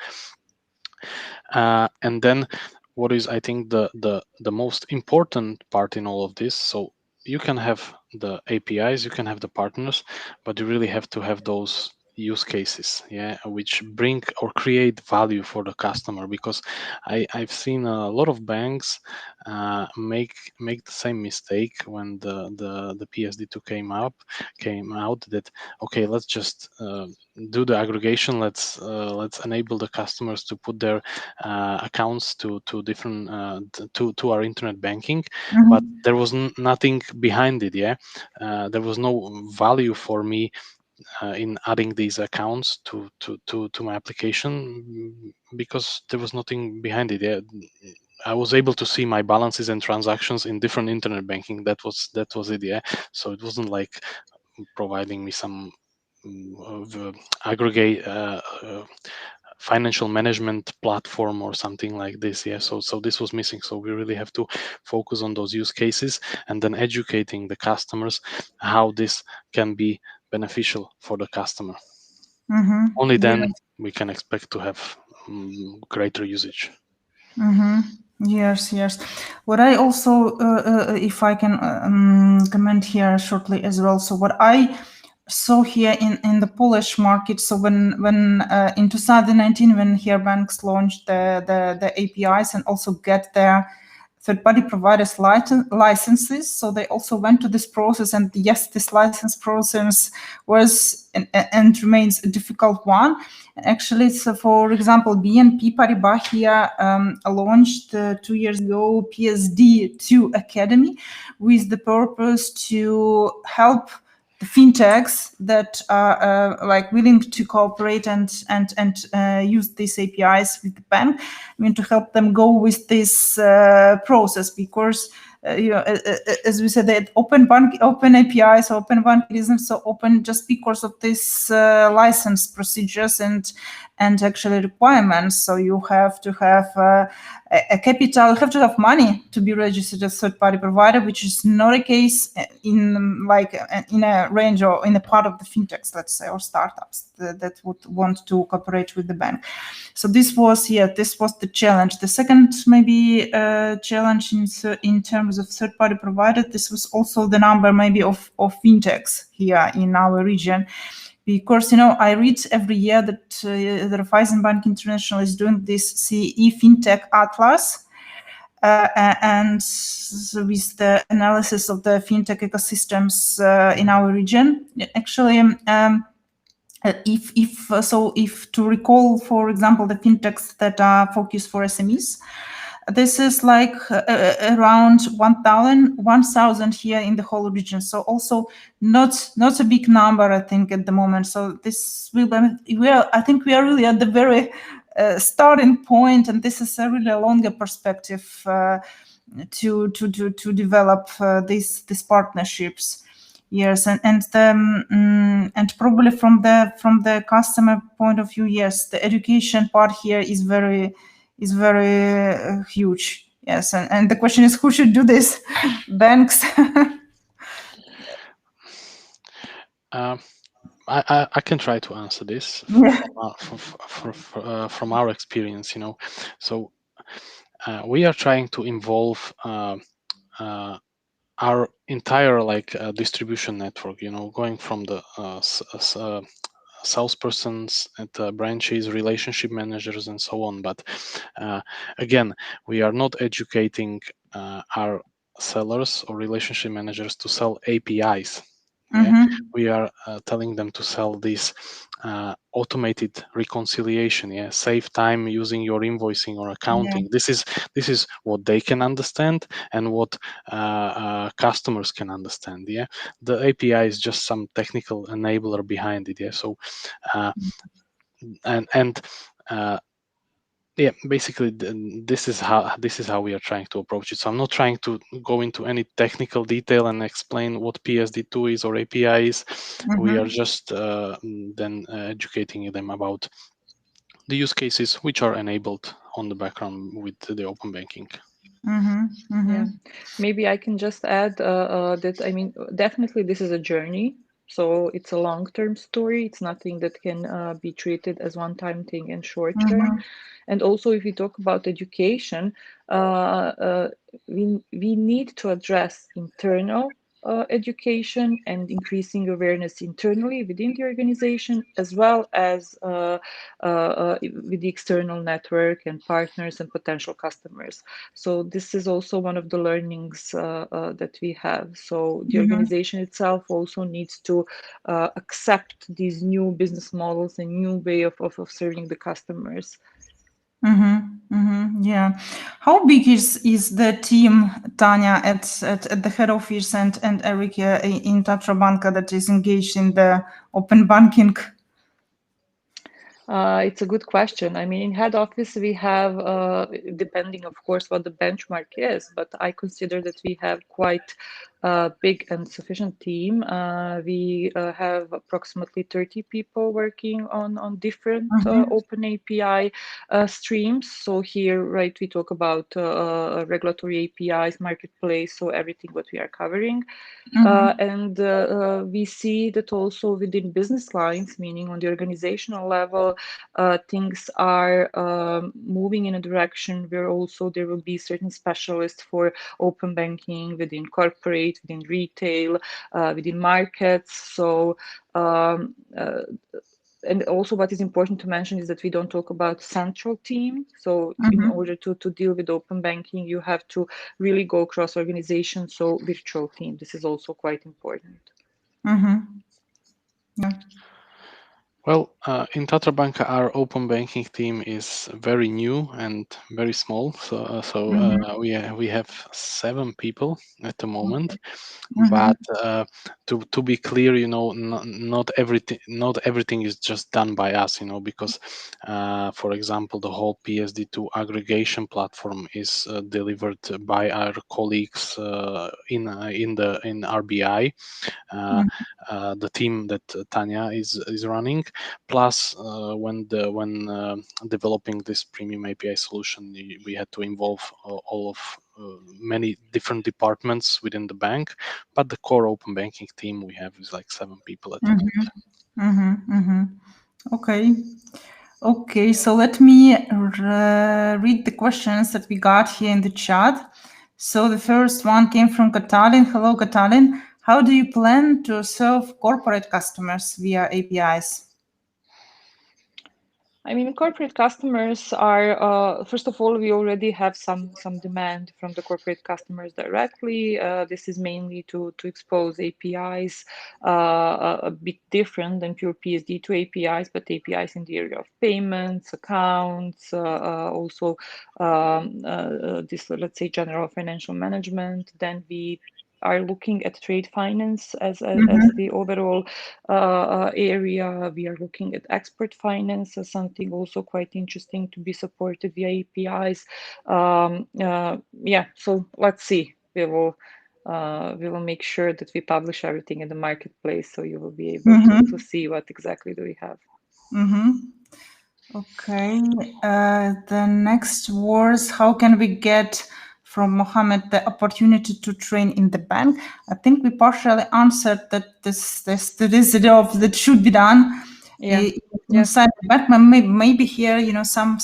And then what is, I think, the most important part in all of this, so you can have the APIs, you can have the partners, but you really have to have those use cases, which bring or create value for the customer, because I've seen a lot of banks make the same mistake when the PSD2 came out, that okay, let's just do the aggregation, let's enable the customers to put their accounts to different to our internet banking, but there was nothing behind it. There was no value for me in adding these accounts to my application, because there was nothing behind it. I was able to see my balances and transactions in different internet banking. That was it. So it wasn't like providing me some aggregate financial management platform or something like this. So this was missing. So we really have to focus on those use cases and then educating the customers how this can be beneficial for the customer. Only then we can expect to have greater usage. Yes. What I also, if I can comment here shortly as well. So what I saw here in the Polish market. So when in 2019, when here banks launched the APIs and also get their third-party providers licenses, so they also went to this process, and yes, this license process was and remains a difficult one. Actually, so for example, BNP Paribas here launched 2 years ago PSD2 Academy with the purpose to help the fintechs that are like willing to cooperate and use these APIs with the bank. I mean, to help them go with this process, because as we said, that open APIs, open bank isn't so open just because of this license procedures and actually requirements. So you have to have a capital, you have to have money to be registered as third-party provider, which is not a case in a range or in a part of the fintechs, let's say, or startups that would want to cooperate with the bank. So this was the challenge. The second maybe challenge in terms of third-party provider, this was also the number maybe of fintechs here in our region. Because, I read every year that the Raiffeisen Bank International is doing this CE FinTech Atlas, and with the analysis of the fintech ecosystems in our region. Actually, If to recall, for example, the fintechs that are focused for SMEs, this is like around 1,000 here in the whole region. So also not a big number, I think, at the moment. So this will be, I think we are really at the very starting point, and this is a really longer perspective to develop these partnerships. Yes, and probably from the customer point of view, yes, the education part here is very huge. Yes, and the question is, who should do this? Banks. I can try to answer this Yeah. from our experience. So we are trying to involve our entire distribution network. Going from the salespersons at branches, relationship managers, and so on. But again, we are not educating our sellers or relationship managers to sell APIs. Yeah, we are telling them to sell this automated reconciliation. Yeah, save time using your invoicing or accounting. This is what they can understand and what customers can understand. Yeah, the API is just some technical enabler behind it. Yeah, so yeah, basically this is how we are trying to approach it. So I'm not trying to go into any technical detail and explain what PSD2 is or API is. We are just then educating them about the use cases which are enabled on the background with the open banking. Yeah, maybe I can just add that, I mean, definitely this is a journey. So it's a long-term story. It's nothing that can be treated as one-time thing and short-term. And also, if we talk about education, we need to address internal education and increasing awareness internally within the organization, as well as with the external network and partners and potential customers. So this is also one of the learnings that we have. So the organization itself also needs to accept these new business models and new way of serving the customers. Yeah. How big is the team, Tanja, at the head office and Erik in Tatra Banka that is engaged in the open banking? It's a good question. I mean, in head office, we have, depending, of course, what the benchmark is, but I consider that we have quite a big and sufficient team. We have approximately 30 people working on different open API streams. So here, right, we talk about regulatory APIs, marketplace, so everything what we are covering. And we see that also within business lines, meaning on the organizational level, things are moving in a direction where also there will be certain specialists for open banking within corporate, within retail, within markets. So and also what is important to mention is that we don't talk about central team. So in order to deal with open banking, you have to really go across organization. So virtual team, this is also quite important. Yeah. Well, in Tatra Banka, our open banking team is very new and very small. So we have 7 people at the moment. But to be clear, not everything is just done by us. Because for example, the whole PSD2 aggregation platform is delivered by our colleagues in RBI. The team that Tanja is running. Plus, when developing this premium API solution, we had to involve all of many different departments within the bank. But the core open banking team we have is like 7 people at the moment. Okay, so let me read the questions that we got here in the chat. So the first one came from Katalin. Hello, Katalin. How do you plan to serve corporate customers via APIs? I mean, corporate customers are, first of all, we already have some demand from the corporate customers directly. This is mainly to expose APIs, a bit different than pure PSD2 APIs, but APIs in the area of payments, accounts, also this, let's say, general financial management. Then we are looking at trade finance as the overall area. We are looking at export finance as something also quite interesting to be supported via APIs. Yeah, so let's see. We will make sure that we publish everything in the marketplace, so you will be able to see what exactly do we have. Okay. The next was, how can we get from Mohammed the opportunity to train in the bank? I think we partially answered that this is the job that should be done inside the bank. Maybe here, some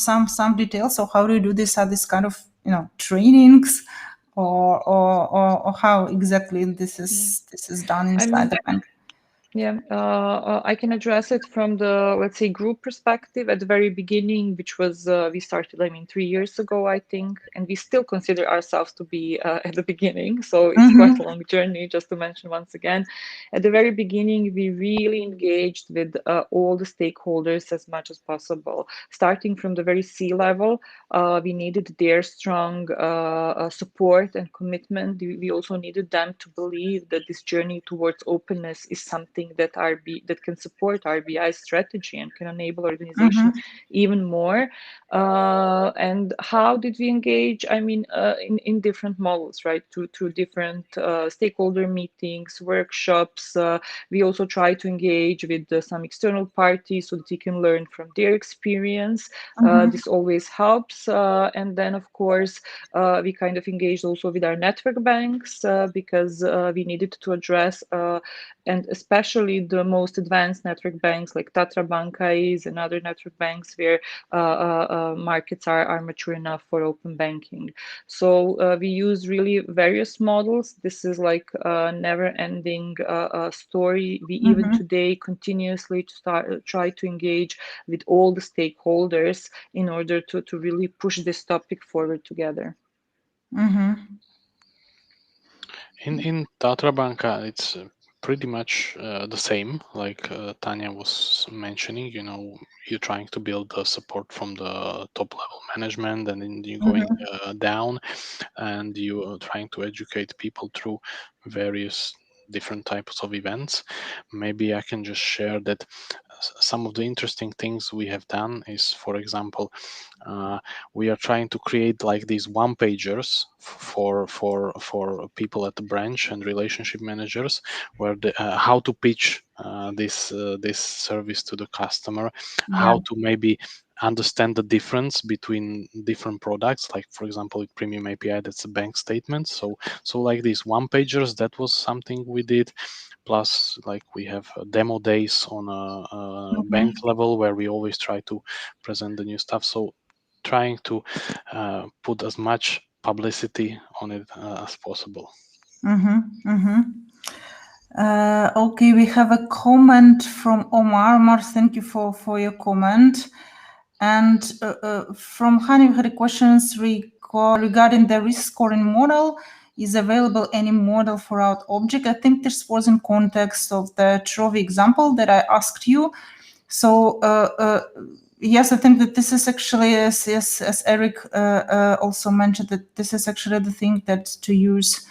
details. So how do you do this? Are this kind of trainings, or how exactly this is done inside the bank? Yeah, I can address it from the, let's say, group perspective at the very beginning, which was, we started, 3 years ago, I think, and we still consider ourselves to be at the beginning. So it's quite a long journey, just to mention once again. At the very beginning, we really engaged with all the stakeholders as much as possible. Starting from the very C level, we needed their strong support and commitment. We also needed them to believe that this journey towards openness is something that can support RBI's strategy and can enable organization even more. And how did we engage? I mean, in different models, right? Through different stakeholder meetings, workshops. We also try to engage with some external parties so that we can learn from their experience. This always helps. And then, of course, we kind of engaged also with our network banks because we needed to address and especially the most advanced network banks like Tatra Banka is and other network banks where markets are mature enough for open banking. So we use really various models. This is like a never-ending story. We even today continuously try to engage with all the stakeholders in order to really push this topic forward together. In Tatra Banka, it's pretty much the same, like Tanja was mentioning. You're trying to build the support from the top level management, and then you're going down, and you are trying to educate people through various different types of events. Maybe I can just share that some of the interesting things we have done is, for example, we are trying to create like these one pagers for people at the branch and relationship managers, where how to pitch this service to the customer, how to maybe understand the difference between different products, like for example with Premium API, that's a bank statement. So like these one pagers, that was something we did. Plus, like, we have demo days on a bank level where we always try to present the new stuff. So trying to put as much publicity on it as possible. Okay, we have a comment from Omar. Omar, thank you for your comment. And from Hani, we had questions regarding the risk scoring model. Is available any model for out object? I think this was in context of the Trovi example that I asked you. So yes, I think that this is actually, as Erik also mentioned, that this is actually the thing that to use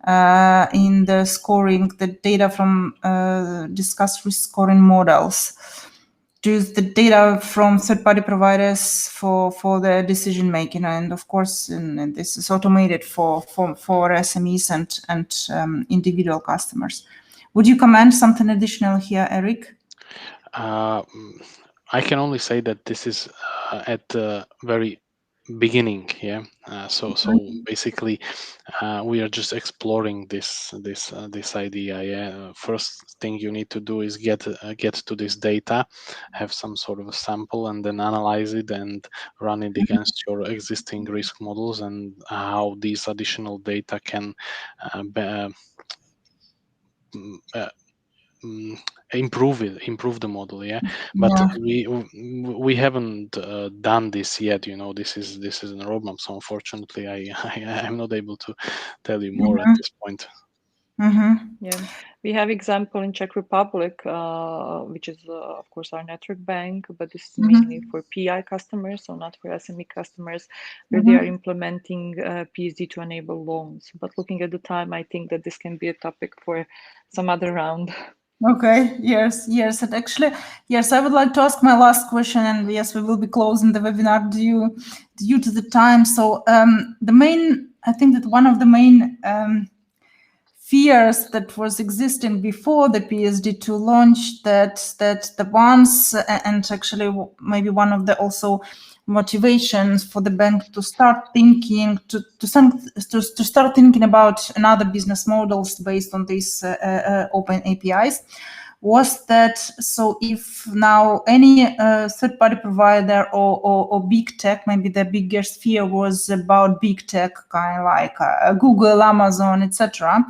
in the scoring the data from discussed risk scoring models. To use the data from third-party providers for the decision making, and of course, and this is automated for SMEs and individual customers. Would you comment something additional here, Erik? I can only say that this is at the very beginning. So basically we are just exploring this idea. First thing you need to do is get to this data, have some sort of a sample, and then analyze it and run it against your existing risk models, and how these additional data can improve the model, yeah. But Yeah. we haven't done this yet, this is in the roadmap, so unfortunately I'm not able to tell you more at this point. Yeah, we have example in Czech Republic, which is of course our network bank, but this is mainly for PI customers, so not for SME customers, where they are implementing PSD to enable loans. But looking at the time, I think that this can be a topic for some other round. Okay. Yes. And actually, yes, I would like to ask my last question, and yes, we will be closing the webinar due to the time. So I think that one of the main fears that was existing before the PSD2 launch, that the ones, and actually maybe one of the also motivations for the bank to start thinking to start thinking about another business models based on these open APIs, was that, so if now any third-party provider or big tech, maybe the biggest fear was about big tech, kind of like Google, Amazon, etc.,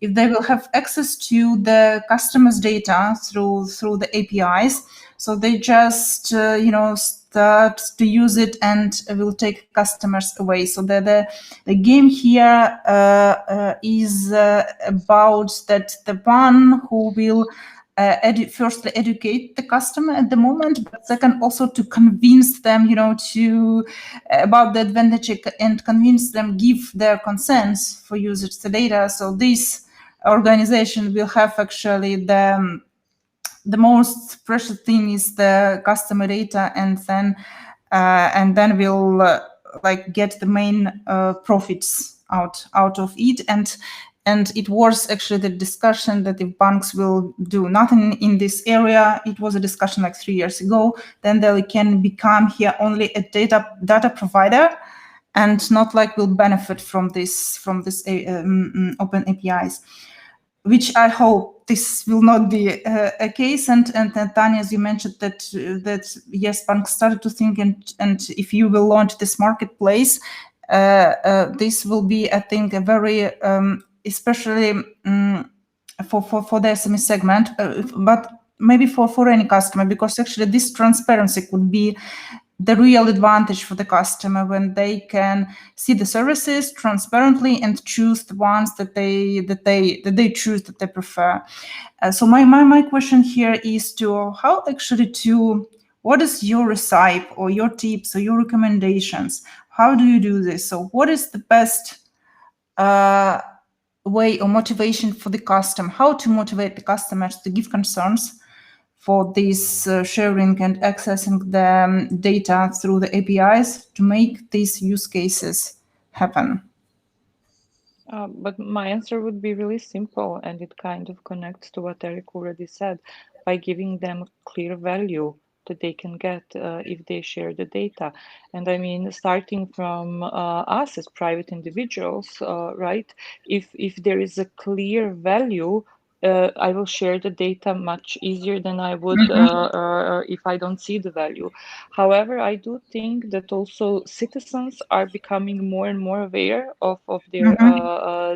if they will have access to the customers' data through the APIs, so they just start to use it and will take customers away. So the game here is about that the one who will firstly educate the customer at the moment, but second also to convince them, to about the advantage and convince them, give their consents for usage the data. So this organization will have actually the most precious thing is the customer data, and then we'll like get the main profits out of it. And it was actually the discussion that if banks will do nothing in this area, it was a discussion like 3 years ago, then they can become here only a data provider and not like will benefit from this open APIs, which I hope this will not be a case. And Tanja, as you mentioned, that yes, banks started to think, and if you will launch this marketplace, this will be, I think, a very especially for the SME segment, but maybe for any customer, because actually this transparency could be the real advantage for the customer when they can see the services transparently and choose the ones that they choose, that they prefer. So my question here is to how actually to what is your recipe or your tips or your recommendations? How do you do this? So what is the best way or motivation for the customer? How to motivate the customers to give concerns for this sharing and accessing the data through the APIs to make these use cases happen? But my answer would be really simple, and it kind of connects to what Erik already said, by giving them clear value that they can get if they share the data. And I mean, starting from us as private individuals, right? If there is a clear value, I will share the data much easier than I would if I don't see the value. However, I do think that also citizens are becoming more and more aware of their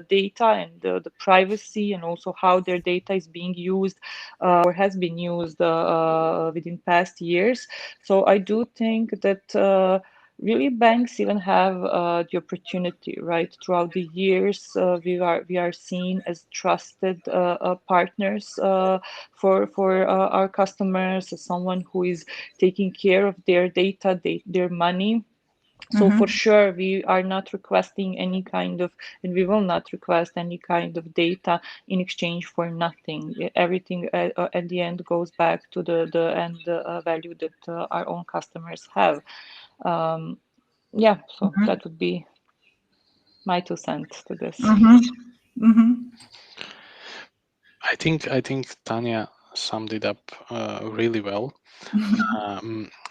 data and the privacy, and also how their data is being used or has been used within past years. So I do think that really banks even have the opportunity, right? Throughout the years, we are seen as trusted partners for our customers, as someone who is taking care of their data, their money. So for sure, we are not requesting any kind of, and we will not request any kind of data in exchange for nothing. Everything at the end goes back to the end value that our own customers have. Yeah, so that would be my 2 cents to this. I think Tanja summed it up really well.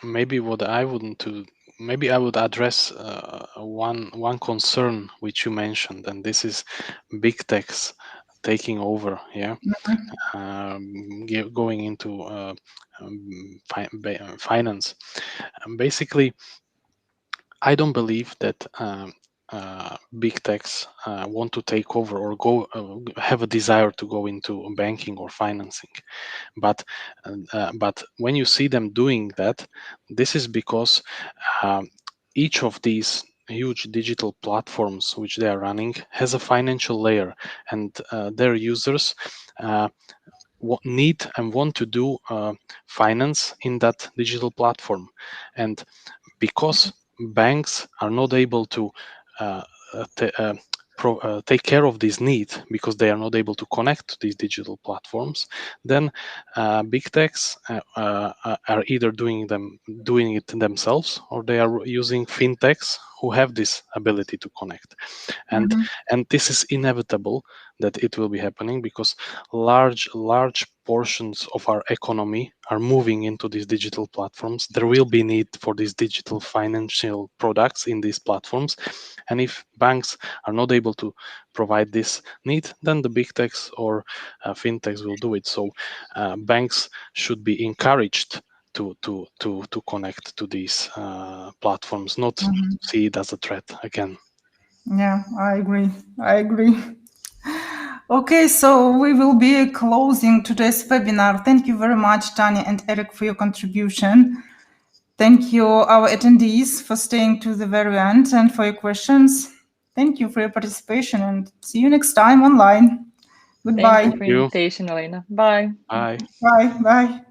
Maybe what I wouldn't do, maybe I would address one concern which you mentioned, and this is big techs taking over. Yeah, going into finance. Basically, I don't believe that big techs want to take over or go have a desire to go into banking or financing. But when you see them doing that, this is because each of these huge digital platforms which they are running has a financial layer, and their users need and want to do finance in that digital platform. And because banks are not able to take care of this need, because they are not able to connect to these digital platforms, then big techs are either doing it themselves, or they are using fintechs who have this ability to connect. And this is inevitable that it will be happening, because large portions of our economy are moving into these digital platforms. There will be need for these digital financial products in these platforms, and if banks are not able to provide this need, then the big techs or fintechs will do it. So banks should be encouraged to connect to these platforms, not see it as a threat again. Yeah, I agree. Okay, so we will be closing today's webinar. Thank you very much, Tanja and Erik, for your contribution. Thank you, our attendees, for staying to the very end and for your questions. Thank you for your participation, and see you next time online. Goodbye. Thank you for the invitation, Olena. Bye. Bye. Bye.